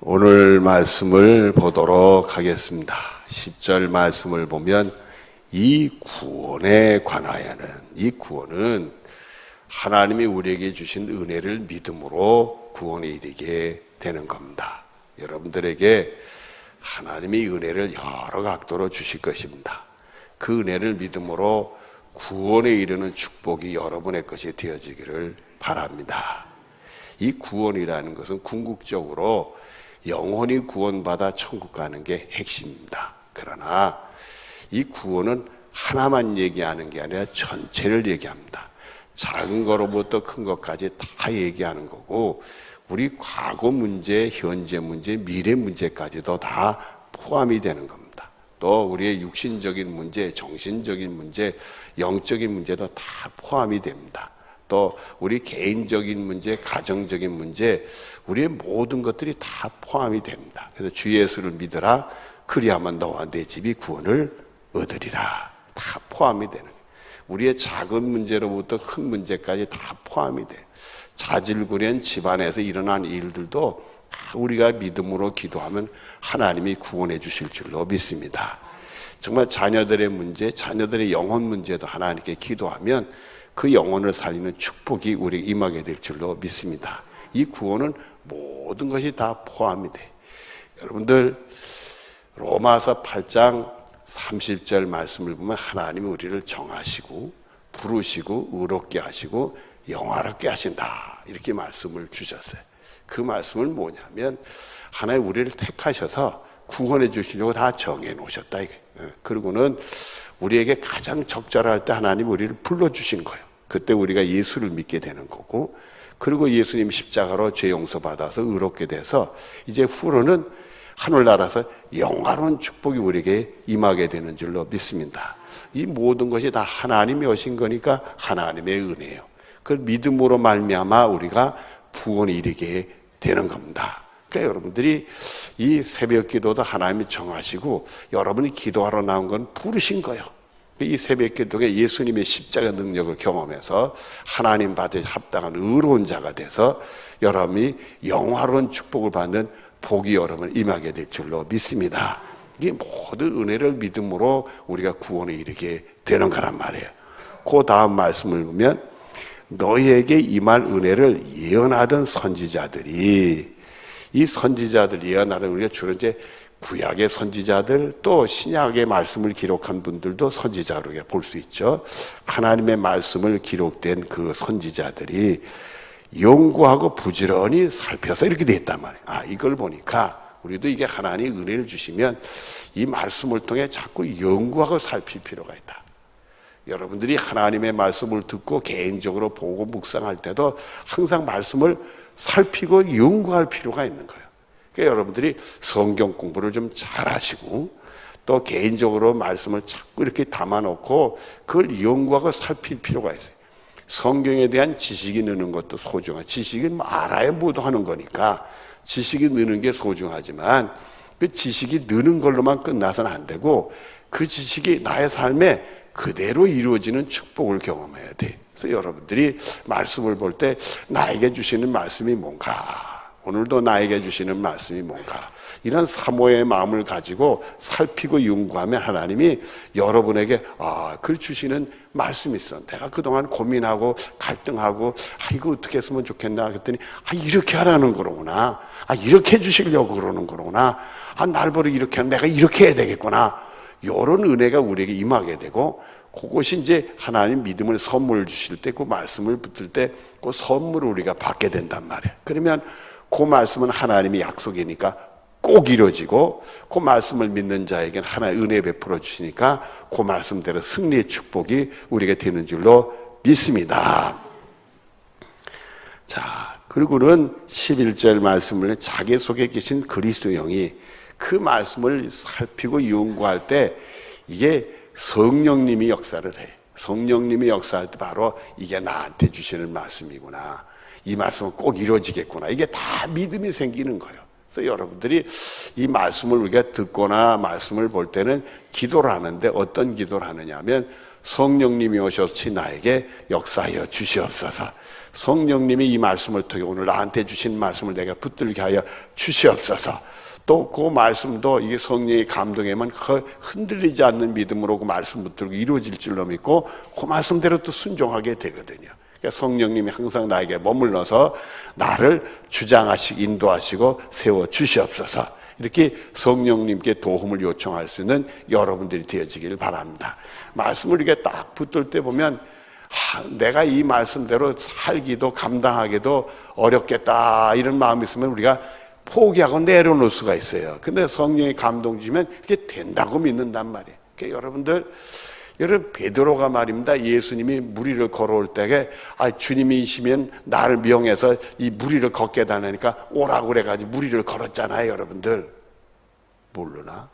오늘 말씀을 보도록 하겠습니다. 10절 말씀을 보면 이 구원에 관하여는, 이 구원은 하나님이 우리에게 주신 은혜를 믿음으로 구원에 이르게 되는 겁니다. 여러분들에게 하나님이 은혜를 여러 각도로 주실 것입니다. 그 은혜를 믿음으로 구원에 이르는 축복이 여러분의 것이 되어지기를 바랍니다. 이 구원이라는 것은 궁극적으로 영혼이 구원받아 천국 가는 게 핵심입니다. 그러나 이 구원은 하나만 얘기하는 게 아니라 전체를 얘기합니다. 작은 거로부터 큰 것까지 다 얘기하는 거고, 우리 과거 문제, 현재 문제, 미래 문제까지도 다 포함이 되는 겁니다. 또 우리의 육신적인 문제, 정신적인 문제, 영적인 문제도 다 포함이 됩니다. 또 우리 개인적인 문제, 가정적인 문제, 우리의 모든 것들이 다 포함이 됩니다. 그래서 주 예수를 믿으라, 그리하면 너와 내 집이 구원을 얻으리라. 다 포함이 되는 거예요. 우리의 작은 문제로부터 큰 문제까지 다 포함이 돼요. 자질구레한 집안에서 일어난 일들도 다 우리가 믿음으로 기도하면 하나님이 구원해 주실 줄로 믿습니다. 정말 자녀들의 문제, 자녀들의 영혼 문제도 하나님께 기도하면 그 영혼을 살리는 축복이 우리에게 임하게 될 줄로 믿습니다. 이 구원은 모든 것이 다 포함이 돼. 여러분들 로마서 8장 30절 말씀을 보면 하나님이 우리를 정하시고 부르시고 의롭게 하시고 영화롭게 하신다, 이렇게 말씀을 주셨어요. 그 말씀은 뭐냐면 하나님 우리를 택하셔서 구원해 주시려고 다 정해 놓으셨다 이거예요. 그리고는 우리에게 가장 적절할 때 하나님 우리를 불러주신 거예요. 그때 우리가 예수를 믿게 되는 거고, 그리고 예수님 십자가로 죄 용서받아서 의롭게 돼서 이제 후로는 하늘나라에서 영화로운 축복이 우리에게 임하게 되는 줄로 믿습니다. 이 모든 것이 다 하나님이 오신 거니까 하나님의 은혜예요. 그 믿음으로 말미암아 우리가 구원에 이르게 되는 겁니다. 그러니까 여러분들이 이 새벽 기도도 하나님이 정하시고 여러분이 기도하러 나온 건 부르신 거예요. 이 새벽 기도에 예수님의 십자가 능력을 경험해서 하나님 받을 합당한 의로운 자가 돼서 여러분이 영화로운 축복을 받는 복이 여러분 임하게 될 줄로 믿습니다. 이 모든 은혜를 믿음으로 우리가 구원에 이르게 되는 거란 말이에요. 그 다음 말씀을 보면 너희에게 임할 은혜를 예언하던 선지자들이, 이 선지자들 예언하는, 우리가 주로 이제 구약의 선지자들, 또 신약의 말씀을 기록한 분들도 선지자로 볼 수 있죠. 하나님의 말씀을 기록된 그 선지자들이 연구하고 부지런히 살펴서 이렇게 돼 있단 말이에요. 이걸 보니까 우리도 이게 하나님이 은혜를 주시면 이 말씀을 통해 자꾸 연구하고 살필 필요가 있다. 여러분들이 하나님의 말씀을 듣고 개인적으로 보고 묵상할 때도 항상 말씀을 살피고 연구할 필요가 있는 거예요. 그러니까 여러분들이 성경 공부를 좀 잘 하시고 또 개인적으로 말씀을 자꾸 이렇게 담아놓고 그걸 연구하고 살필 필요가 있어요. 성경에 대한 지식이 느는 것도 소중하고, 지식은 알아야 모두 하는 거니까 지식이 느는 게 소중하지만 그 지식이 느는 걸로만 끝나서는 안 되고 그 지식이 나의 삶에 그대로 이루어지는 축복을 경험해야 돼. 그래서 여러분들이 말씀을 볼 때 나에게 주시는 말씀이 뭔가, 오늘도 나에게 주시는 말씀이 뭔가, 이런 사모의 마음을 가지고 살피고 연구하면 하나님이 여러분에게 그 주시는 말씀이 있어. 내가 그동안 고민하고 갈등하고 이거 어떻게 했으면 좋겠나 그랬더니 이렇게 하라는 거로구나. 이렇게 해주시려고 그러는 거로구나. 날 보러 이렇게 하면 내가 이렇게 해야 되겠구나. 이런 은혜가 우리에게 임하게 되고, 그것이 이제 하나님 믿음을 선물 주실 때, 그 말씀을 붙들 때 그 선물을 우리가 받게 된단 말이에요. 그러면 그 말씀은 하나님의 약속이니까 꼭 이루어지고, 그 말씀을 믿는 자에게는 하나의 은혜 베풀어 주시니까 그 말씀대로 승리의 축복이 우리에게 되는 줄로 믿습니다. 자, 그리고는 11절 말씀을 자기 속에 계신 그리스도 영이 그 말씀을 살피고 연구할 때 이게 성령님이 역사를 해. 성령님이 역사할 때 바로 이게 나한테 주시는 말씀이구나. 이 말씀은 꼭 이루어지겠구나. 이게 다 믿음이 생기는 거예요. 그래서 여러분들이 이 말씀을 우리가 듣거나 말씀을 볼 때는 기도를 하는데 어떤 기도를 하느냐 하면 성령님이 오셔서 나에게 역사하여 주시옵소서. 성령님이 이 말씀을 통해 오늘 나한테 주신 말씀을 내가 붙들게 하여 주시옵소서. 또 그 말씀도 이게 성령의 감동에만 흔들리지 않는 믿음으로 그 말씀 붙들고 이루어질 줄로 믿고 그 말씀대로 또 순종하게 되거든요. 그러니까 성령님이 항상 나에게 머물러서 나를 주장하시고 인도하시고 세워 주시옵소서. 이렇게 성령님께 도움을 요청할 수 있는 여러분들이 되어지길 바랍니다. 말씀을 이렇게 딱 붙들 때 보면 내가 이 말씀대로 살기도 감당하기도 어렵겠다 이런 마음이 있으면 우리가 포기하고 내려놓을 수가 있어요. 근데 성령의 감동 주면 그게 된다고 믿는단 말이에요. 그러니까 여러분 베드로가 말입니다. 예수님이 물 위를 걸어올 때에 주님이시면 나를 명해서 이 물 위를 걷게 달라니까 오라고 그래가지고 물 위를 걸었잖아요. 여러분들 모르나?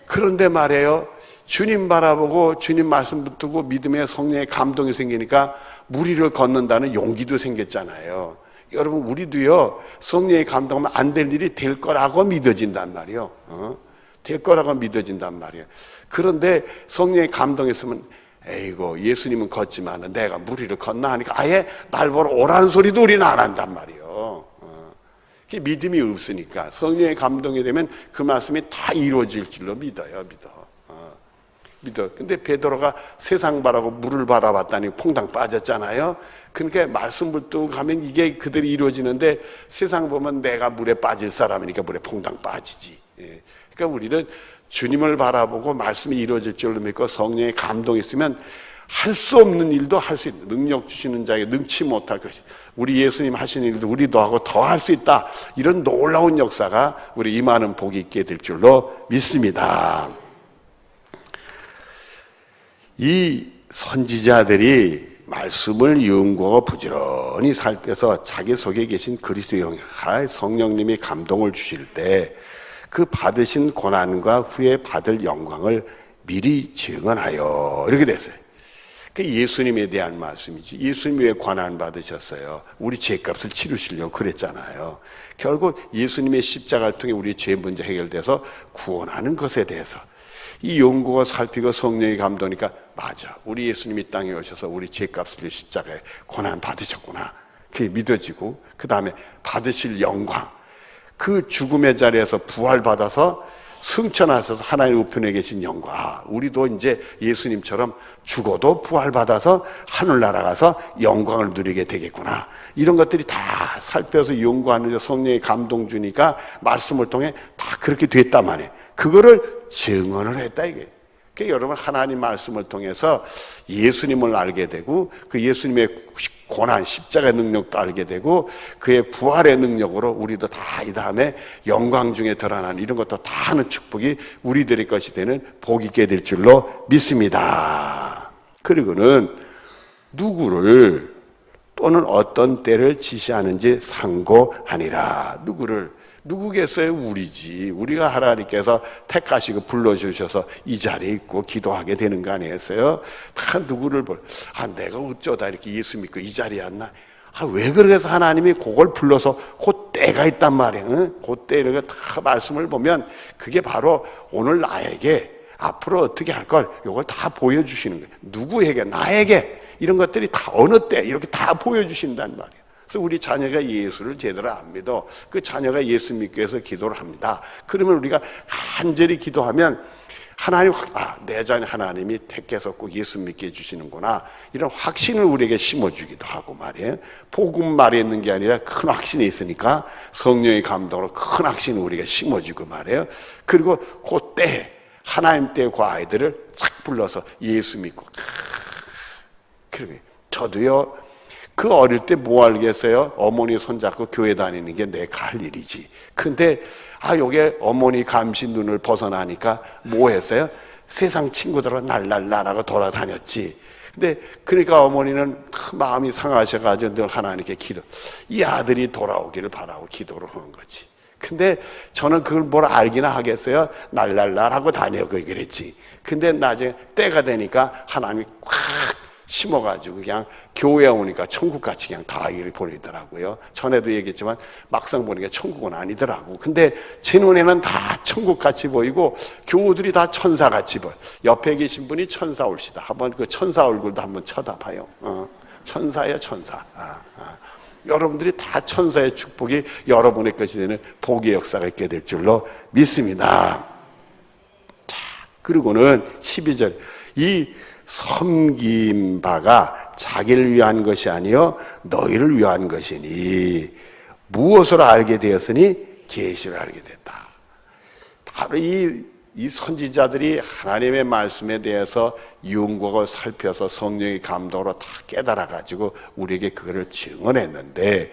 그런데 말이에요. 주님 바라보고 주님 말씀 붙들고 믿음의 성령의 감동이 생기니까 물 위를 걷는다는 용기도 생겼잖아요. 여러분 우리도요 성령의 감동하면 안 될 일이 될 거라고 믿어진단 말이에요. 될 거라고 믿어진단 말이에요. 그런데 성령의 감동했으면 에이고 예수님은 걷지만 내가 물 위를 걷나 하니까 아예 날 보러 오라는 소리도 우리는 안 한단 말이에요. 그게 믿음이 없으니까 성령의 감동이 되면 그 말씀이 다 이루어질 줄로 믿어요. 믿어. 근데 베드로가 세상 바라고 물을 바라봤다니 퐁당 빠졌잖아요. 그러니까 말씀 붙들고 가면 이게 그대로 이루어지는데 세상 보면 내가 물에 빠질 사람이니까 물에 퐁당 빠지지. 그러니까 우리는 주님을 바라보고 말씀이 이루어질 줄로 믿고 성령의 감동이 있으면 할 수 없는 일도 할 수 있는 능력 주시는 자에게 능치 못할 것이 우리 예수님 하신 일도 우리도 하고 더 할 수 있다. 이런 놀라운 역사가 우리 임하는 복이 있게 될 줄로 믿습니다. 이 선지자들이 말씀을 연구하고 부지런히 살펴서 자기 속에 계신 그리스도의 영향, 성령님이 감동을 주실 때 그 받으신 고난과 후에 받을 영광을 미리 증언하여 이렇게 됐어요. 그 예수님에 대한 말씀이지. 예수님이 왜 고난 받으셨어요? 우리 죄값을 치르시려고 그랬잖아요. 결국 예수님의 십자가를 통해 우리의 죄 문제 해결돼서 구원하는 것에 대해서 이 연구가 살피고 성령이 감도니까 맞아. 우리 예수님이 땅에 오셔서 우리 죄값을 십자가에 고난 받으셨구나. 그게 믿어지고 그 다음에 받으실 영광. 그 죽음의 자리에서 부활받아서 승천하셔서 하나님 우편에 계신 영광. 우리도 이제 예수님처럼 죽어도 부활받아서 하늘나라 가서 영광을 누리게 되겠구나. 이런 것들이 다 살펴서 연구하는 성령의 감동 주니까 말씀을 통해 다 그렇게 됐단 말이에요. 그거를 증언을 했다 이게. 그러니까 여러분 하나님 말씀을 통해서 예수님을 알게 되고 그 예수님의 고난 십자가의 능력도 알게 되고 그의 부활의 능력으로 우리도 다 이 다음에 영광 중에 드러나는 이런 것도 다 하는 축복이 우리들의 것이 되는 복이 있게 될 줄로 믿습니다. 그리고는 누구를 또는 어떤 때를 지시하는지 상고하니라. 누구겠어요? 우리지. 우리가 하나님께서 택하시고 불러주셔서 이 자리에 있고 기도하게 되는 거 아니겠어요? 다 누구를 내가 어쩌다 이렇게 예수 믿고 이 자리에 왔나? 왜 그래서 하나님이 그걸 불러서 그 때가 있단 말이에요. 응? 그 때 이렇게 다 말씀을 보면 그게 바로 오늘 나에게 앞으로 어떻게 할 걸 이걸 다 보여주시는 거예요. 누구에게? 나에게. 이런 것들이 다 어느 때 이렇게 다 보여주신단 말이에요. 그래서 우리 자녀가 예수를 제대로 안 믿어. 그 자녀가 예수 믿기 위해서 기도를 합니다. 그러면 우리가 간절히 기도하면 하나님, 내 자녀 하나님이 택해서 꼭 예수 믿게 해주시는구나. 이런 확신을 우리에게 심어주기도 하고 말이에요. 복음 말에 있는 게 아니라 큰 확신이 있으니까 성령의 감동으로 큰 확신을 우리가 심어주고 말이에요. 그리고 그때 하나님 때 그 아이들을 착 불러서 예수 믿고. 그러게 저도요. 그 어릴 때 뭐 알겠어요? 어머니 손잡고 교회 다니는 게 내가 할 일이지. 근데 요게 어머니 감시 눈을 벗어나니까 뭐 했어요? 세상 친구들하고 날날날하고 돌아다녔지. 근데 그러니까 어머니는 마음이 상하셔가지고 늘 하나님께 이 아들이 돌아오기를 바라고 기도를 하는 거지. 근데 저는 그걸 뭘 알기나 하겠어요? 날날날하고 다녀고 그랬지. 근데 나중에 때가 되니까 하나님이 콱 심어가지고 그냥 교회에 오니까 천국같이 그냥 다 이렇게 보이더라고요. 전에도 얘기했지만 막상 보니까 천국은 아니더라고. 근데 제 눈에는 다 천국같이 보이고 교우들이 다 천사같이 보여. 옆에 계신 분이 천사 올시다. 한번 그 천사 얼굴도 한번 쳐다봐요. 천사예요, 천사. 여러분들이 다 천사의 축복이 여러분의 것이 되는 복의 역사가 있게 될 줄로 믿습니다. 자, 그리고는 12절. 이 섬긴 바가 자기를 위한 것이 아니요 너희를 위한 것이니 무엇으로 알게 되었으니 계시를 알게 됐다. 바로 이 선지자들이 하나님의 말씀에 대해서 윤곽을 살펴서 성령의 감동으로 다 깨달아가지고 우리에게 그거를 증언했는데,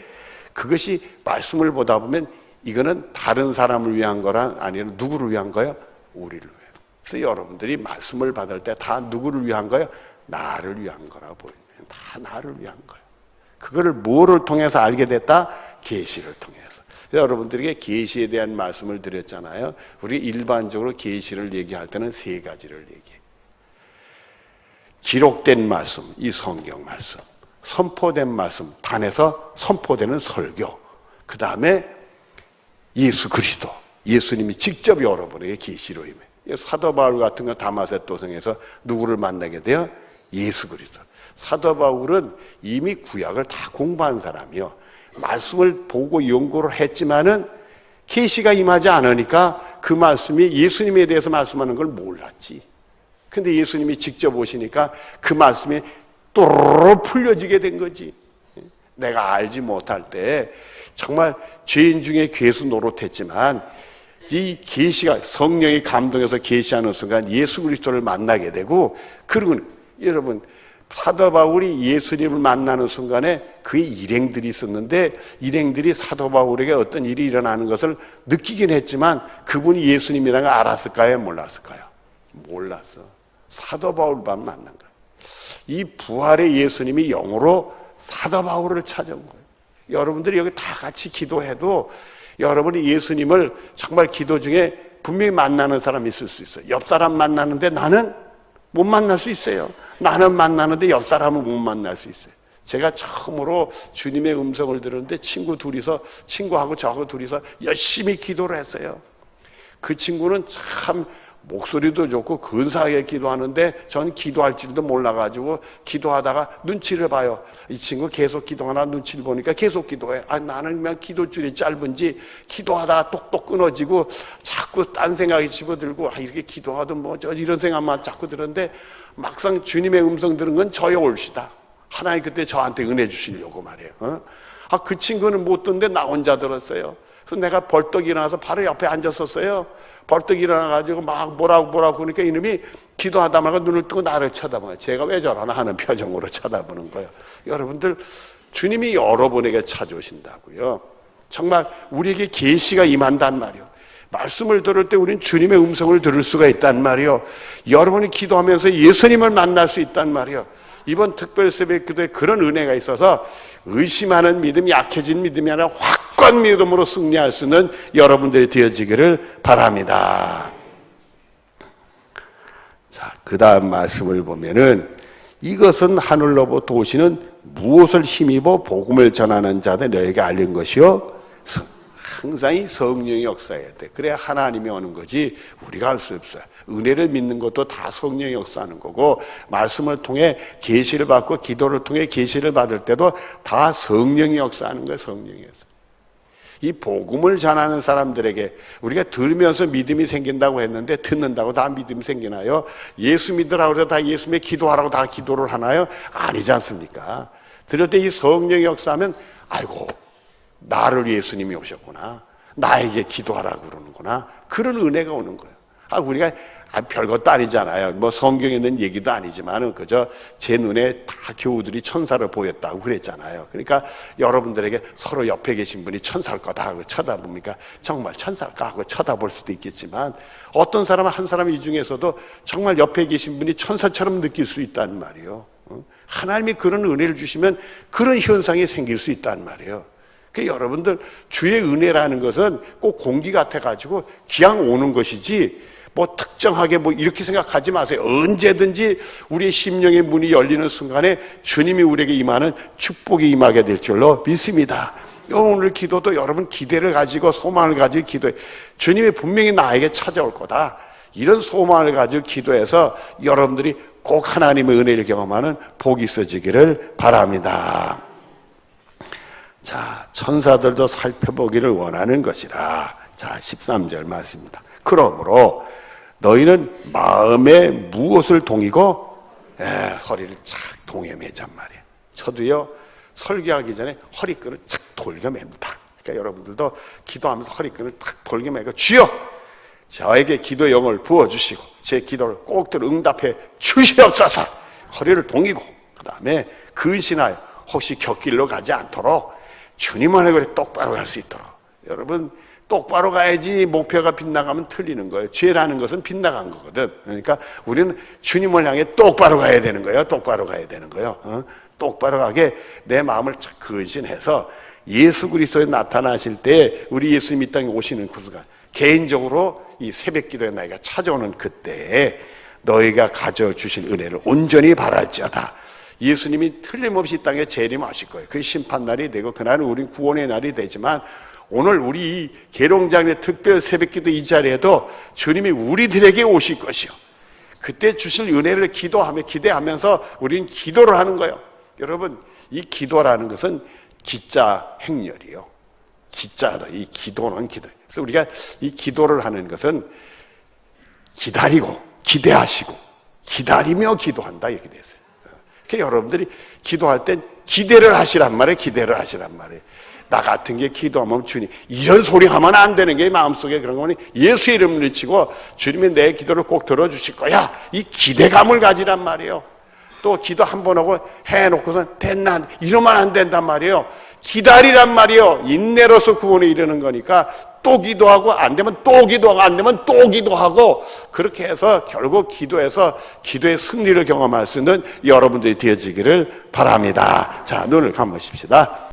그것이 말씀을 보다 보면 이거는 다른 사람을 위한 거란 아니라 누구를 위한 거예요? 우리를 위한. 그래서 여러분들이 말씀을 받을 때 다 누구를 위한 거예요? 나를 위한 거라고 보이면 다 나를 위한 거예요. 그거를 뭐를 통해서 알게 됐다? 계시를 통해서. 여러분들에게 계시에 대한 말씀을 드렸잖아요. 우리 일반적으로 계시를 얘기할 때는 세 가지를 얘기해요. 기록된 말씀, 이 성경 말씀, 선포된 말씀, 단에서 선포되는 설교, 그 다음에 예수 그리스도, 예수님이 직접 여러분에게 계시로 임해. 사도 바울 같은 거 다마섹 도성에서 누구를 만나게 돼요? 예수 그리스도. 사도 바울은 이미 구약을 다 공부한 사람이요. 말씀을 보고 연구를 했지만은 계시가 임하지 않으니까 그 말씀이 예수님에 대해서 말씀하는 걸 몰랐지. 근데 예수님이 직접 오시니까 그 말씀이 또르르 풀려지게 된 거지. 내가 알지 못할 때 정말 죄인 중에 괴수 노릇했지만 이 계시가 성령이 감동해서 계시하는 순간 예수 그리스도를 만나게 되고, 그리고 여러분 사도 바울이 예수님을 만나는 순간에 그의 일행들이 있었는데 일행들이 사도 바울에게 어떤 일이 일어나는 것을 느끼긴 했지만 그분이 예수님이라는 걸 알았을까요? 몰랐을까요? 몰랐어. 사도 바울만 만난 거예요. 이 부활의 예수님이 영으로 사도 바울을 찾아온 거예요. 여러분들이 여기 다 같이 기도해도 여러분이 예수님을 정말 기도 중에 분명히 만나는 사람이 있을 수 있어요. 옆 사람 만나는데 나는 못 만날 수 있어요. 나는 만나는데 옆 사람은 못 만날 수 있어요. 제가 처음으로 주님의 음성을 들었는데 친구하고 저하고 둘이서 열심히 기도를 했어요. 그 친구는 참 목소리도 좋고 근사하게 기도하는데 전 기도할 줄도 몰라가지고 기도하다가 눈치를 봐요. 이 친구 계속 기도하나 눈치를 보니까 계속 기도해. 나는 그냥 기도줄이 짧은지 기도하다가 똑똑 끊어지고 자꾸 딴 생각이 집어들고 이렇게 기도하든 뭐 이런 생각만 자꾸 들었는데 막상 주님의 음성 들은 건 저의 올시다. 하나님 그때 저한테 은혜 주시려고 말이에요. 그 친구는 못 듣는데 나 혼자 들었어요. 그래서 내가 벌떡 일어나서 바로 옆에 앉았었어요. 벌떡 일어나가지고 막 뭐라고 그러니까 이놈이 기도하다 말고 눈을 뜨고 나를 쳐다봐요. 제가 왜 저러나 하는 표정으로 쳐다보는 거예요. 여러분들 주님이 여러분에게 찾아오신다고요. 정말 우리에게 계시가 임한단 말이에요. 말씀을 들을 때 우리는 주님의 음성을 들을 수가 있단 말이에요. 여러분이 기도하면서 예수님을 만날 수 있단 말이에요. 이번 특별 새벽 기도에 그런 은혜가 있어서 의심하는 믿음이 약해진 믿음이 아니라 확고한 믿음으로 승리할 수 있는 여러분들이 되어지기를 바랍니다. 자, 그 다음 말씀을 보면은 이것은 하늘로부터 오시는 무엇을 힘입어 복음을 전하는 자들 너에게 알린 것이요. 항상 이 성령의 역사해야 돼. 그래야 하나님이 오는 거지 우리가 할 수 없어요. 은혜를 믿는 것도 다 성령의 역사하는 거고 말씀을 통해 계시를 받고 기도를 통해 계시를 받을 때도 다 성령의 역사하는 거예요. 성령의 역사. 이 복음을 전하는 사람들에게 우리가 들으면서 믿음이 생긴다고 했는데 듣는다고 다 믿음이 생기나요? 예수 믿으라고 해서 다 예수님의 기도하라고 다 기도를 하나요? 아니지 않습니까? 들을 때 이 성령의 역사하면 아이고 나를 예수님이 오셨구나. 나에게 기도하라고 그러는구나. 그런 은혜가 오는 거예요. 우리가 별것도 아니잖아요. 뭐 성경에 있는 얘기도 아니지만 그저 제 눈에 다 교우들이 천사를 보였다고 그랬잖아요. 그러니까 여러분들에게 서로 옆에 계신 분이 천사일 거다 하고 쳐다보니까 정말 천사일까 하고 쳐다볼 수도 있겠지만 어떤 사람은 한 사람 이 중에서도 정말 옆에 계신 분이 천사처럼 느낄 수 있다는 말이에요. 하나님이 그런 은혜를 주시면 그런 현상이 생길 수 있다는 말이에요. 여러분들 주의 은혜라는 것은 꼭 공기 같아가지고 그냥 오는 것이지 뭐 특정하게 뭐 이렇게 생각하지 마세요. 언제든지 우리의 심령의 문이 열리는 순간에 주님이 우리에게 임하는 축복이 임하게 될 줄로 믿습니다. 오늘 기도도 여러분 기대를 가지고 소망을 가지고 기도해. 주님이 분명히 나에게 찾아올 거다. 이런 소망을 가지고 기도해서 여러분들이 꼭 하나님의 은혜를 경험하는 복이 있어지기를 바랍니다. 자, 천사들도 살펴보기를 원하는 것이라. 자, 13절 말씀입니다. 그러므로 너희는 마음에 무엇을 동이고 허리를 착 동여 매잔 말이에요. 저도요 설교하기 전에 허리끈을 착 돌겨 맵니다. 그러니까 여러분들도 기도하면서 허리끈을 탁 돌겨 매고 주여 저에게 기도의 영을 부어주시고 제 기도를 꼭 들어 응답해 주시옵소서. 허리를 동이고 그 다음에 근신하여 혹시 곁길로 가지 않도록 주님 안에 그래 똑바로 갈 수 있도록. 여러분 똑바로 가야지 목표가 빗나가면 틀리는 거예요. 죄라는 것은 빗나간 거거든. 그러니까 우리는 주님을 향해 똑바로 가야 되는 거예요. 똑바로 가야 되는 거예요. 똑바로 가게 내 마음을 근신해서 예수 그리스도에 나타나실 때 우리 예수님이 이 땅에 오시는 그 순간 개인적으로 이 새벽 기도의 나이가 찾아오는 그때에 너희가 가져주신 은혜를 온전히 바랄지어다. 예수님이 틀림없이 이 땅에 재림하실 거예요. 그 심판날이 되고 그날은 우린 구원의 날이 되지만 오늘 우리 이 계룡장의 특별 새벽기도 이 자리에도 주님이 우리들에게 오실 것이요. 그때 주실 은혜를 기대하면서 우리는 기도를 하는 거예요. 여러분 이 기도라는 것은 기자 행렬이요. 기자다. 이 기도는 기도. 그래서 우리가 이 기도를 하는 것은 기다리고 기대하시고 기다리며 기도한다 이렇게 돼 있어요. 그러니까 여러분들이 기도할 땐 기대를 하시란 말이에요. 기대를 하시란 말이에요. 나 같은 게 기도하면 주님 이런 소리 하면 안 되는 게 마음속에 그런 거니 예수 이름을 외치고 주님이 내 기도를 꼭 들어주실 거야. 이 기대감을 가지란 말이에요. 또 기도 한 번 하고 해놓고선 됐나 이러면 안 된단 말이에요. 기다리란 말이에요. 인내로서 구원에 이르는 거니까 또 기도하고 안 되면 또 기도하고 안 되면 또 기도하고 그렇게 해서 결국 기도해서 기도의 승리를 경험할 수 있는 여러분들이 되어지기를 바랍니다. 자, 눈을 감으십시다.